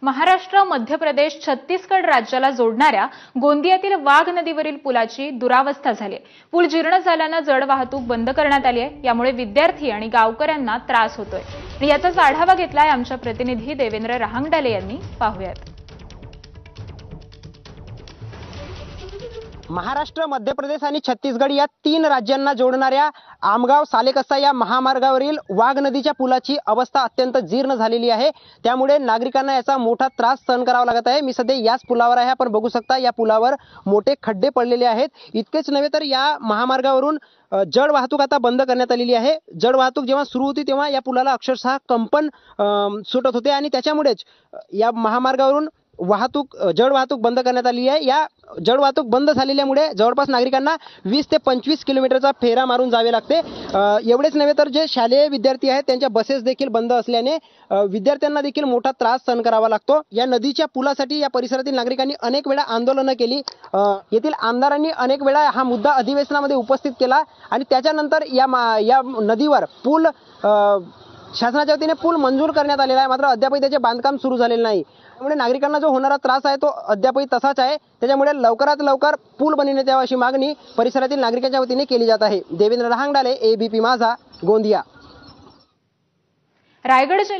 महाराष्ट्र, मध्य प्रदेश, छत्तीसगड राज्याला जोडणाऱ्या गोंदियातील वाघ नदीवरील पुलाची दुरावस्था झाली आहे। पूल जीर्ण झाल्याने जड वाहतूक बंद करण्यात आली आहे। यामुळे विद्यार्थी आणि गावकऱ्यांना त्रास होतोय। याचाच आढावा घेतलाय आमच्या प्रतिनिधी देवेंद्र रहांगडाले यांनी। पाहूयात। महाराष्ट्र, मध्य प्रदेश आणि छत्तीसगड या 3 राज्यांना जोडणाऱ्या आमगाव सालेकसा या महामार्गावरील वाघ नदीच्या पुलाची अवस्था अत्यंत जीर्ण झालेली आहे। त्यामुळे नागरिकांना याचा मोठा त्रास सहन करावा लागत आहे। मी सध्या याच पुलावर आहे। आपण बघू शकता या पुलावर मोठे खड्डे पडलेले आहेत। इतकेच नव्हे तर या महामार्गावरून जड वाहतूक आता बंद करण्यात आलेली आहे। जड वाहतूक जेव्हा सुरू होती तेव्हा या पुलाला अक्षरशः कंपन सुटत होते आणि त्याच्यामुळेच या महामार्गावरून जड वाहतूक बंद करण्यात आली आहे। या जड वाहतूक बंद झालेल्यामुळे जवळपास नागरिकांना 20 ते 25 किलोमीटरचा फेरा मारून जावे लागते। एवढेच नव्हे तर जे शालेय विद्यार्थी आहेत त्यांच्या बसेस देखील बंद असल्याने विद्यार्थ्यांना देखील मोठा त्रास सहन करावा लागतो। या नदीच्या पुलासाठी या परिसरातील नागरिकांनी अनेक वेळा आंदोलनं केली। येथील आमदारांनी अनेक वेळा हा मुद्दा अधिवेशनामध्ये उपस्थित केला आणि त्याच्यानंतर या नदीवर पूल शासनाच्या वतीने पूल मंजूर करण्यात आलेला आहे। मात्र अद्यापही त्याचे बांधकाम सुरू झालेले नाही। त्यामुळे नागरिकांना जो होणारा त्रास आहे तो अद्यापही तसाच आहे। त्याच्यामुळे लवकरात लवकर पूल बनवण्यात यावा अशी मागणी परिसरातील नागरिकांच्या वतीने केली जात आहे। देवेंद्र रहांगडाले, एबीपी माझा, गोंदिया। रायगड